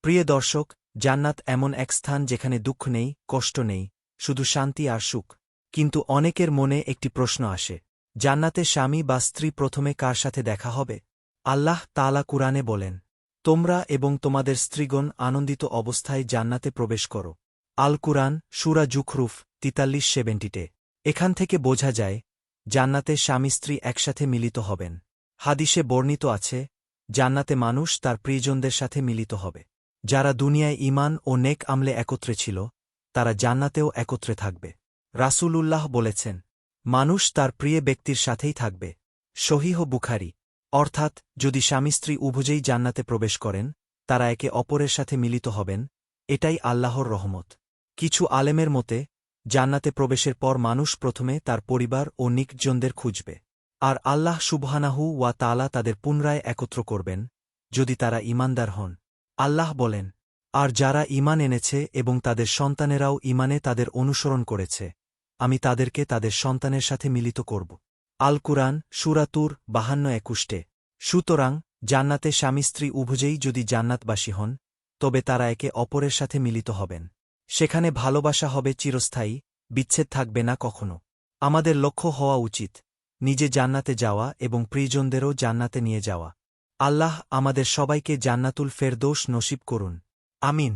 প্রিয় দর্শক, জান্নাত এমন এক স্থান যেখানে দুঃখ নেই, কষ্ট নেই, শুধু শান্তি আর সুখ। কিন্তু অনেকের মনে একটি প্রশ্ন আসে, জান্নাতে স্বামী বা স্ত্রী প্রথমে কার সাথে দেখা হবে? আল্লাহ তাআলা কুরআনে বলেন, তোমরা এবং তোমাদের স্ত্রীগণ আনন্দিত অবস্থায় জান্নাতে প্রবেশ করো। আল কুরআন, সূরা জুখরুফ 43-70। এখান থেকে বোঝা যায়, জান্নাতে স্বামী স্ত্রী একসাথে মিলিত হবেন। হাদিসে বর্ণিত আছে, জান্নাতে মানুষ তার প্রিয়জনদের সাথে মিলিত হবে। যারা দুনিয়ায় ঈমান ও নেক আমলে একত্রে ছিল, তারা জান্নাতেও একত্রে থাকবে। রাসূলুল্লাহ বলেছেন, মানুষ তার প্রিয় ব্যক্তির সাথেই থাকবে। সহিহ বুখারী। অর্থাৎ, যদি স্বামী স্ত্রী উভয়েই জান্নাতে প্রবেশ করেন, তারা একে অপরের সাথে মিলিত হবেন। এটাই আল্লাহর রহমত। কিছু আলেমের মতে, জান্নাতে প্রবেশের পর মানুষ প্রথমে তার পরিবার ও নিকটজনদের খুঁজবে। আর আল্লাহ সুবহানাহু ওয়া তাআলা তাদের পুনরায় একত্র করবেন, যদি তারা ঈমানদার হন। আল্লাহ বলেন, আর যারা ঈমান এনেছে এবং তাদের সন্তানেরাও ঈমানে তাদের অনুসরণ করেছে, আমি তাদেরকে তাদের সন্তানের সাথে মিলিত করব। আল কুরআন, সূরা তুর 52-21। সুতরাং, জান্নাতে স্বামী স্ত্রী উভয়েই যদি জান্নাতবাসী হন, তবে তারা একে অপরের সাথে মিলিত হবেন। সেখানে ভালোবাসা হবে চিরস্থায়ী, বিচ্ছেদ থাকবে না কখনো। আমাদের লক্ষ্য হওয়া উচিত, নিজে জান্নাতে যাওয়া এবং প্রিয়জনদেরও জান্নাতে নিয়ে যাওয়া। আল্লাহ আমাদের সবাইকে জান্নাতুল ফেরদৌস নসিব করুন। আমিন।